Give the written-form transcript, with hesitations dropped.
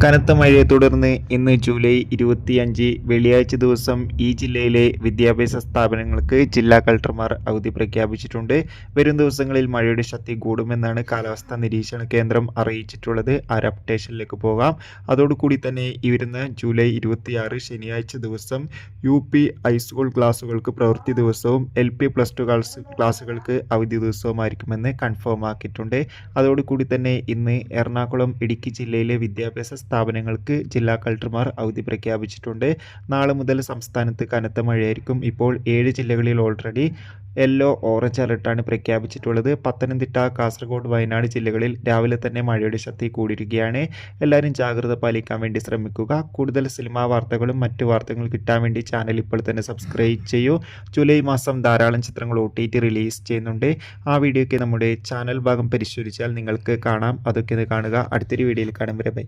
കനത്ത മഴയെ തുടർന്ന് ഇന്ന് ജൂലൈ 25 വെള്ളിയാഴ്ച ദിവസം ഈ ജില്ലയിലെ വിദ്യാഭ്യാസ സ്ഥാപനങ്ങൾക്ക് ജില്ലാ കളക്ടർമാർ അവധി പ്രഖ്യാപിച്ചിട്ടുണ്ട്. വരും ദിവസങ്ങളിൽ മഴയുടെ ശക്തി കൂടുമെന്നാണ് കാലാവസ്ഥാ നിരീക്ഷണ കേന്ദ്രം അറിയിച്ചിട്ടുള്ളത്. ആ അപ്ഡേഷനിലേക്ക് പോകാം. അതോടുകൂടി തന്നെ ഈ വരുന്ന ജൂലൈ 26 ശനിയാഴ്ച ദിവസം UP ഹൈസ്കൂൾ ക്ലാസുകൾക്ക് പ്രവൃത്തി ദിവസവും LP +2 ക്ലാസുകൾക്ക് അവധി ദിവസവുമായിരിക്കുമെന്ന് കൺഫേം ആക്കിയിട്ടുണ്ട്. അതോടുകൂടി തന്നെ ഇന്ന് എറണാകുളം, ഇടുക്കി ജില്ലയിലെ വിദ്യാഭ്യാസ സ്ഥാപനങ്ങൾക്ക് ജില്ലാ കളക്ടർമാർ അവധി പ്രഖ്യാപിച്ചിട്ടുണ്ട്. നാളെ മുതൽ സംസ്ഥാനത്ത് കനത്ത മഴയായിരിക്കും. ഇപ്പോൾ 7 ജില്ലകളിൽ ഓൾറെഡി യെല്ലോ, ഓറഞ്ച് അലർട്ടാണ് പ്രഖ്യാപിച്ചിട്ടുള്ളത്. പത്തനംതിട്ട, കാസർഗോഡ്, വയനാട് ജില്ലകളിൽ രാവിലെ തന്നെ മഴയുടെ ശക്തി കൂടിയിരിക്കുകയാണ്. എല്ലാവരും ജാഗ്രത പാലിക്കാൻ വേണ്ടി ശ്രമിക്കുക. കൂടുതൽ സിനിമാ വാർത്തകളും മറ്റു വാർത്തകളും കിട്ടാൻ വേണ്ടി ചാനൽ ഇപ്പോൾ തന്നെ സബ്സ്ക്രൈബ് ചെയ്യൂ. ജൂലൈ മാസം ധാരാളം ചിത്രങ്ങൾ OTT റിലീസ് ചെയ്യുന്നുണ്ട്. ആ വീഡിയോയ്ക്ക് നമ്മുടെ ചാനൽ ഭാഗം പരിശോധിച്ചാൽ നിങ്ങൾക്ക് കാണാം. അതൊക്കെ ഒന്ന് കാണുക. അടുത്തൊരു വീഡിയോയിൽ കാണും വരെ ബൈ.